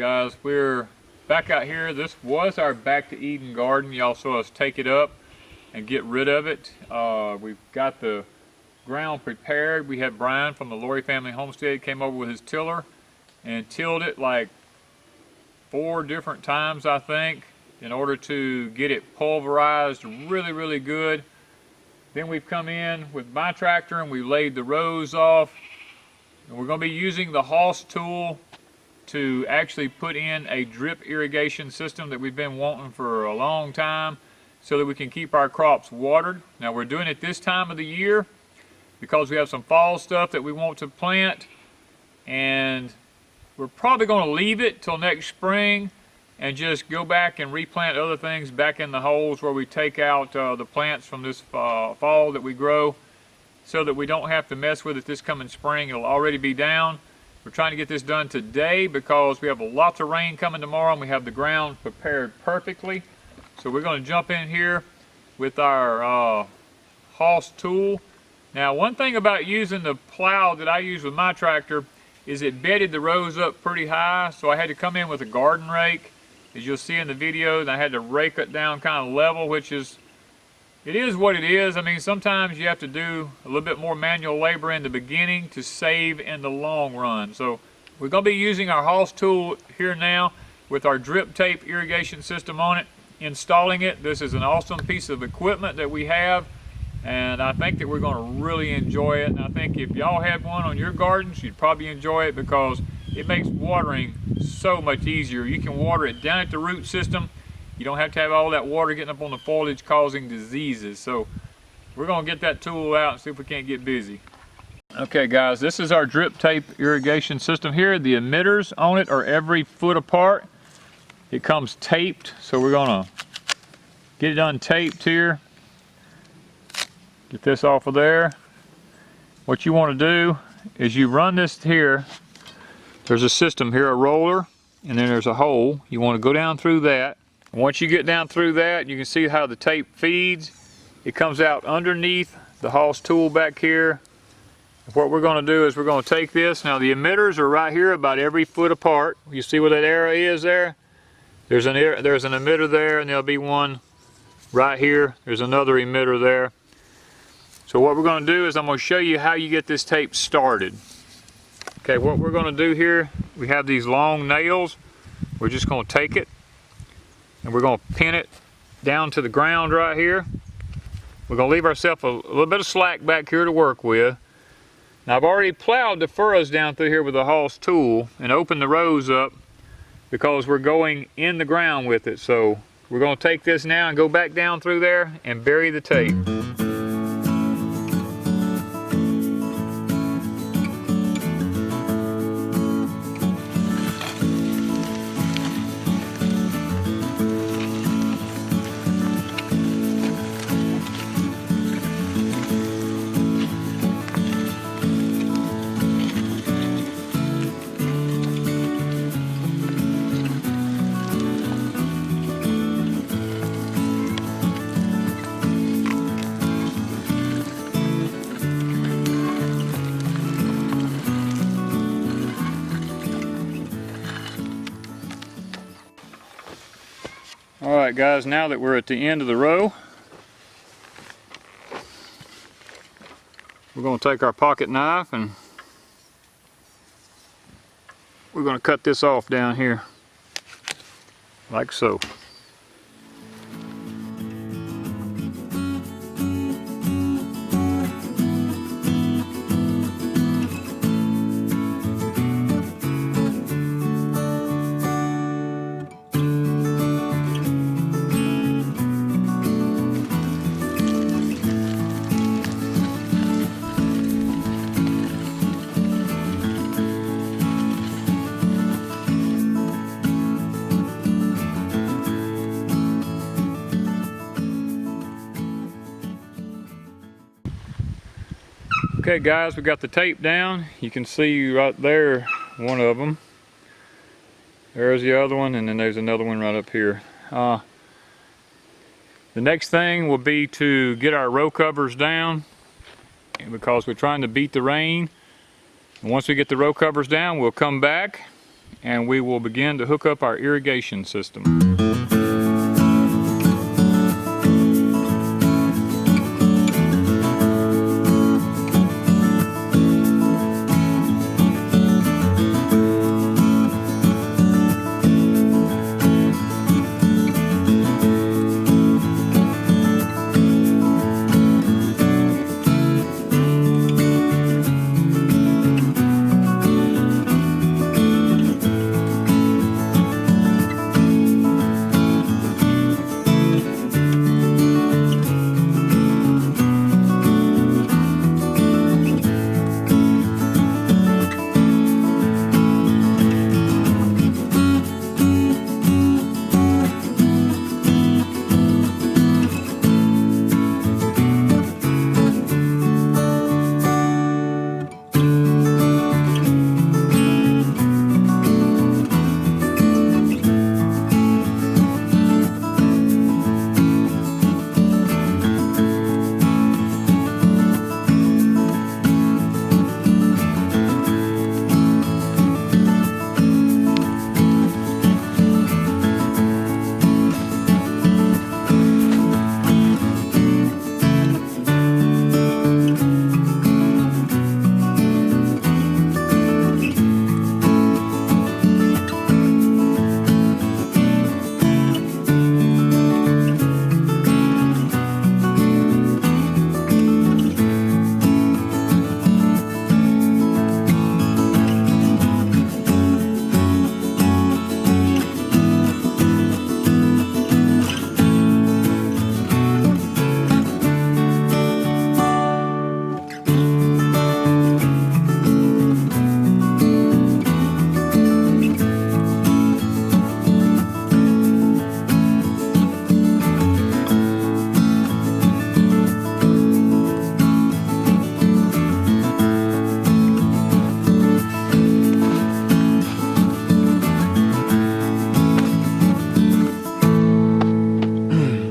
guys, we're back out here. This was our Back to Eden garden. Y'all saw us take it up and get rid of it. We've got the ground prepared. We had Brian from the Lori family homestead came over with his tiller and tilled it like 4 different times, I think, in order to get it pulverized really good. Then we've come in with my tractor and we laid the rows off, and we're going to be using the Hoss tool to actually put in a drip irrigation system that we've been wanting for a long time so that we can keep our crops watered. Now we're doing it this time of the year because we have some fall stuff that we want to plant, and we're probably going to leave it till next spring and just go back and replant other things back in the holes where we take out the plants from this fall that we grow, so that we don't have to mess with it this coming spring. It'll already be down. We're trying to get this done today because we have lots of rain coming tomorrow and we have the ground prepared perfectly. So we're going to jump in here with our Hoss tool. Now, one thing about using the plow that I use with my tractor is it bedded the rows up pretty high, so I had to come in with a garden rake, as you'll see in the video, and I had to rake it down kind of level, which is, it is what it is. I mean, sometimes you have to do a little bit more manual labor in the beginning to save in the long run. So we're going to be using our Hoss tool here now with our drip tape irrigation system on it, installing it. This is an awesome piece of equipment that we have, and I think that we're going to really enjoy it. And I think if y'all had one on your gardens, you'd probably enjoy it because it makes watering so much easier. You can water it down at the root system. You don't have to have all that water getting up on the foliage causing diseases. So we're going to get that tool out and see if we can't get busy. Okay guys, this is our drip tape irrigation system here. The emitters on it are every foot apart. It comes taped, so we're going to get it untaped here. Get this off of there. What you want to do is you run this here. There's a system here, a roller, and then there's a hole. You want to go down through that. Once you get down through that, you can see how the tape feeds. It comes out underneath the Hoss tool back here. What we're going to do is we're going to take this. Now the emitters are right here about every foot apart. You see where that arrow is there? There's an emitter there, and there'll be one right here. There's another emitter there. So what we're going to do is I'm going to show you how you get this tape started. Okay, what we're going to do here, we have these long nails. We're just going to take it and we're going to pin it down to the ground right here. We're going to leave ourselves a little bit of slack back here to work with. Now I've already plowed the furrows down through here with the Hoss tool and opened the rows up because we're going in the ground with it. So we're going to take this now and go back down through there and bury the tape. Alright guys, now that we're at the end of the row, we're going to take our pocket knife and we're going to cut this off down here, like so. Okay guys, we got the tape down. You can see right there one of them. There's the other one, and then there's another one right up here. The next thing will be to get our row covers down, because we're trying to beat the rain. And once we get the row covers down, we'll come back and we will begin to hook up our irrigation system.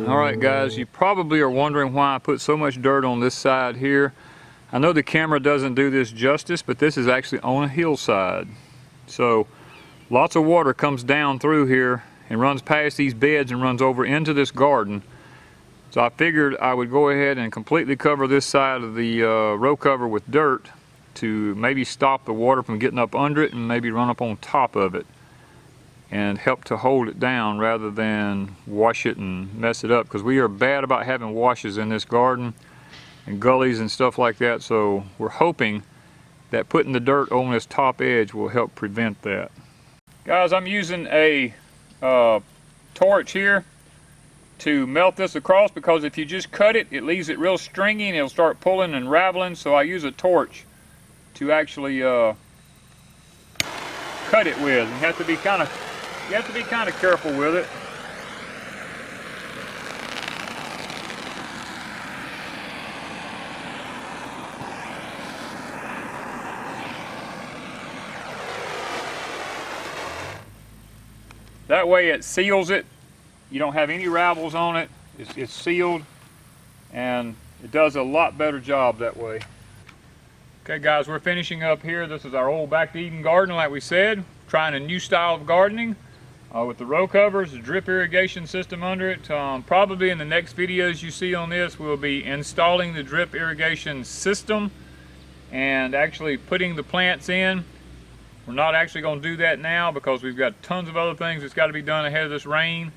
Alright guys, you probably are wondering why I put so much dirt on this side here. I know the camera doesn't do this justice, but this is actually on a hillside. So lots of water comes down through here and runs past these beds and runs over into this garden. So I figured I would go ahead and completely cover this side of the row cover with dirt to maybe stop the water from getting up under it and maybe run up on top of it and help to hold it down rather than wash it and mess it up, because we are bad about having washes in this garden and gullies and stuff like that. So we're hoping that putting the dirt on this top edge will help prevent that. Guys, I'm using a torch here to melt this across, because if you just cut it, it leaves it real stringy and it'll start pulling and raveling. So I use a torch to actually cut it with. You have to be kind of careful with it. That way it seals it. You don't have any ravels on it. It's sealed, and it does a lot better job that way. Okay guys, we're finishing up here. This is our old Back to Eden garden, like we said. Trying a new style of gardening with the row covers, the drip irrigation system under it. Probably in the next videos you see on this, we'll be installing the drip irrigation system and actually putting the plants in. We're not actually going to do that now because we've got tons of other things that's got to be done ahead of this rain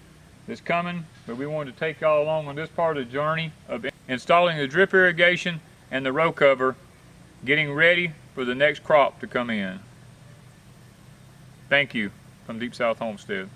that's coming. But we wanted to take y'all along on this part of the journey of installing the drip irrigation and the row cover, getting ready for the next crop to come in. Thank you from Deep South Homestead.